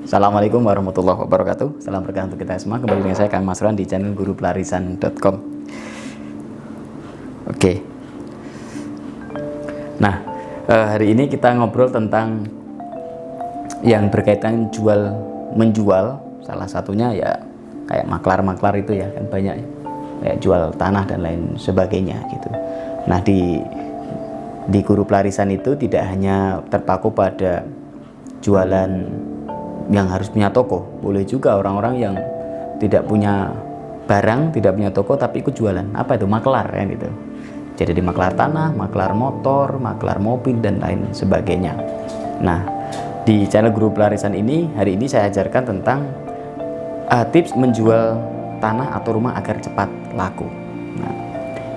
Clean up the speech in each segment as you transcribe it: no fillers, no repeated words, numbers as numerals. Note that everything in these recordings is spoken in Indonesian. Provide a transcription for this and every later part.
Assalamualaikum warahmatullahi wabarakatuh. Salam berkah untuk kita semua. Kembali dengan saya Kang Masron di channel gurupelarisan.com. Oke. Nah, hari ini kita ngobrol tentang yang berkaitan jual menjual. Salah satunya ya kayak maklar-maklar itu ya, kan banyak ya. Kayak jual tanah dan lain sebagainya gitu. Nah, di guru pelarisan itu tidak hanya terpaku pada jualan yang harus punya toko, boleh juga orang-orang yang tidak punya barang, tidak punya toko tapi ikut jualan. Apa itu? Maklar ya gitu. Jadi di maklar tanah, maklar motor, maklar mobil dan lain sebagainya. Nah, di channel Guru Pelarisan ini hari ini saya ajarkan tentang tips menjual tanah atau rumah agar cepat laku. Nah,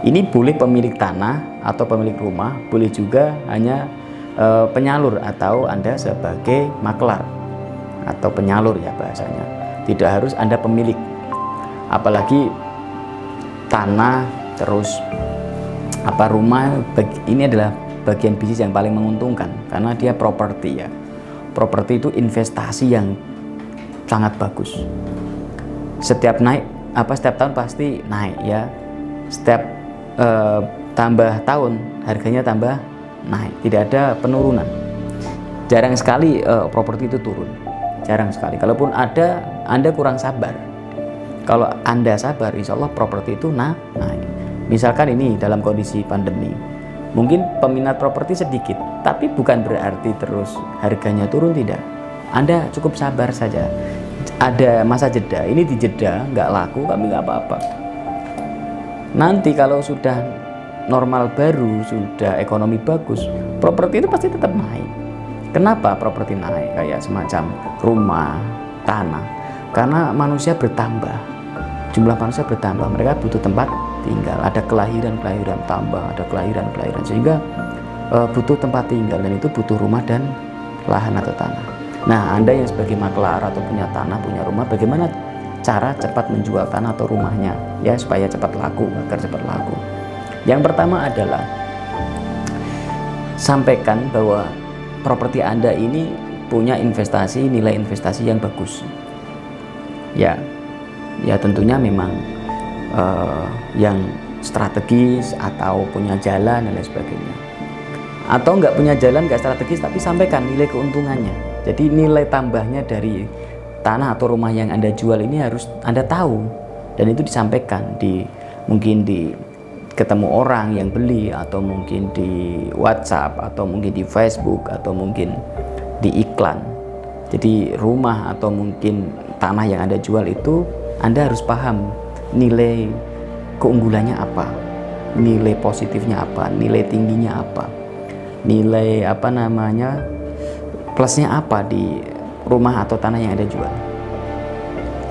ini boleh pemilik tanah atau pemilik rumah, boleh juga hanya penyalur atau Anda sebagai maklar atau penyalur ya bahasanya. Tidak harus Anda pemilik. Apalagi tanah terus rumah, ini adalah bagian bisnis yang paling menguntungkan karena dia properti ya. Properti itu investasi yang sangat bagus. Setiap tahun pasti naik ya. Setiap tambah tahun harganya tambah naik, tidak ada penurunan. Jarang sekali properti itu turun. Jarang sekali. Kalaupun ada, Anda kurang sabar. Kalau Anda sabar, insya Allah properti itu naik. Misalkan ini dalam kondisi pandemi, mungkin peminat properti sedikit, tapi bukan berarti terus harganya turun, tidak. Anda cukup sabar saja. Ada masa jeda, ini di jeda, nggak laku, kami nggak apa-apa. Nanti kalau sudah normal baru, sudah ekonomi bagus, properti itu pasti tetap naik. Kenapa properti naik? Kayak semacam rumah, tanah. Karena manusia bertambah, jumlah manusia bertambah, mereka butuh tempat tinggal. Ada kelahiran tambah, ada kelahiran sehingga butuh tempat tinggal, dan itu butuh rumah dan lahan atau tanah. Nah, Anda yang sebagai maklar atau punya tanah, punya rumah, bagaimana cara cepat menjual tanah atau rumahnya ya supaya cepat laku, agar cepat laku? Yang pertama adalah sampaikan bahwa properti Anda ini punya investasi, nilai investasi yang bagus. Ya tentunya memang yang strategis atau punya jalan dan lain sebagainya. Atau nggak punya jalan, nggak strategis, tapi sampaikan nilai keuntungannya. Jadi nilai tambahnya dari tanah atau rumah yang Anda jual ini harus Anda tahu, dan itu disampaikan mungkin di ketemu orang yang beli, atau mungkin di WhatsApp, atau mungkin di Facebook, atau mungkin di iklan. Jadi rumah atau mungkin tanah yang Anda jual itu Anda harus paham nilai keunggulannya apa, nilai positifnya apa, nilai tingginya apa, nilai plusnya apa di rumah atau tanah yang Anda jual.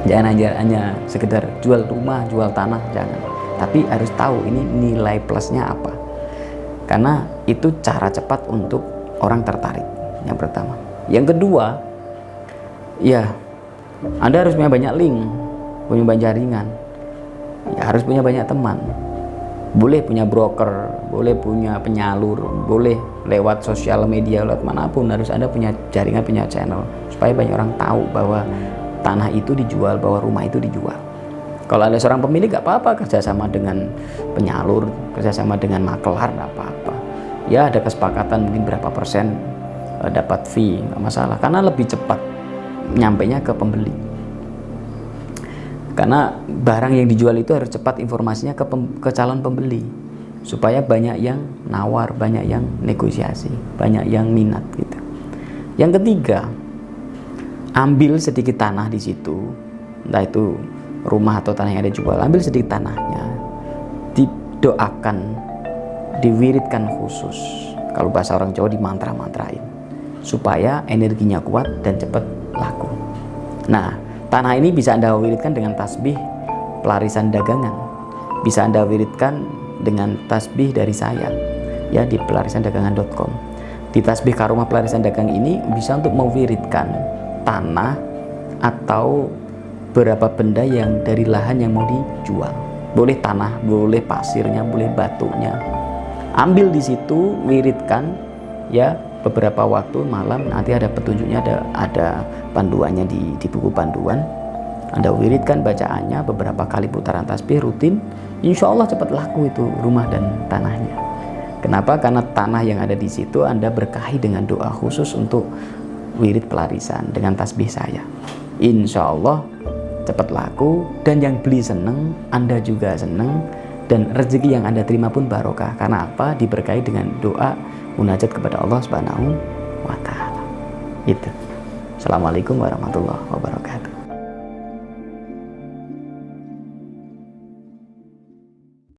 Jangan hanya sekedar jual rumah, jual tanah, jangan. Tapi harus tahu ini nilai plusnya apa. Karena itu cara cepat untuk orang tertarik. Yang pertama. Yang kedua, ya Anda harus punya banyak link, punya banyak jaringan. Ya, harus punya banyak teman. Boleh punya broker, boleh punya penyalur, boleh lewat sosial media, lewat manapun. Harus Anda punya jaringan, punya channel, supaya banyak orang tahu bahwa tanah itu dijual, bahwa rumah itu dijual. Kalau ada seorang pemilik, gak apa-apa kerjasama dengan penyalur, kerjasama dengan maklar, gak apa-apa. Ya ada kesepakatan mungkin berapa persen dapat fee, gak masalah. Karena lebih cepat nyampainya ke pembeli. Karena barang yang dijual itu harus cepat informasinya ke calon pembeli, supaya banyak yang nawar, banyak yang negosiasi, banyak yang minat gitu. Yang ketiga, ambil sedikit tanah di situ, entah itu rumah atau tanah yang Anda jual, ambil sedikit tanahnya, didoakan, diwiridkan khusus. Kalau bahasa orang Jawa dimantra-mantrain, supaya energinya kuat dan cepat laku. Nah, tanah ini bisa Anda wiridkan dengan tasbih pelarisan dagangan, bisa Anda wiridkan dengan tasbih dari saya ya di pelarisandagangan.com. Di tasbih karomah pelarisan dagang ini bisa untuk mewiridkan tanah atau berapa benda yang dari lahan yang mau dijual. Boleh tanah, boleh pasirnya, boleh batunya. Ambil di situ, wiridkan ya beberapa waktu malam, nanti ada petunjuknya, ada panduannya di buku panduan. Anda wiridkan bacaannya beberapa kali putaran tasbih rutin, insya Allah cepat laku itu rumah dan tanahnya. Kenapa? Karena tanah yang ada di situ Anda berkahi dengan doa khusus untuk wirid pelarisan dengan tasbih saya. Insya Allah cepat laku, dan yang beli seneng, Anda juga seneng, dan rezeki yang Anda terima pun barokah. Karena apa? Diberkahi dengan doa munajat kepada Allah Subhanahu wa Ta'ala. Itu. Assalamualaikum warahmatullahi wabarakatuh.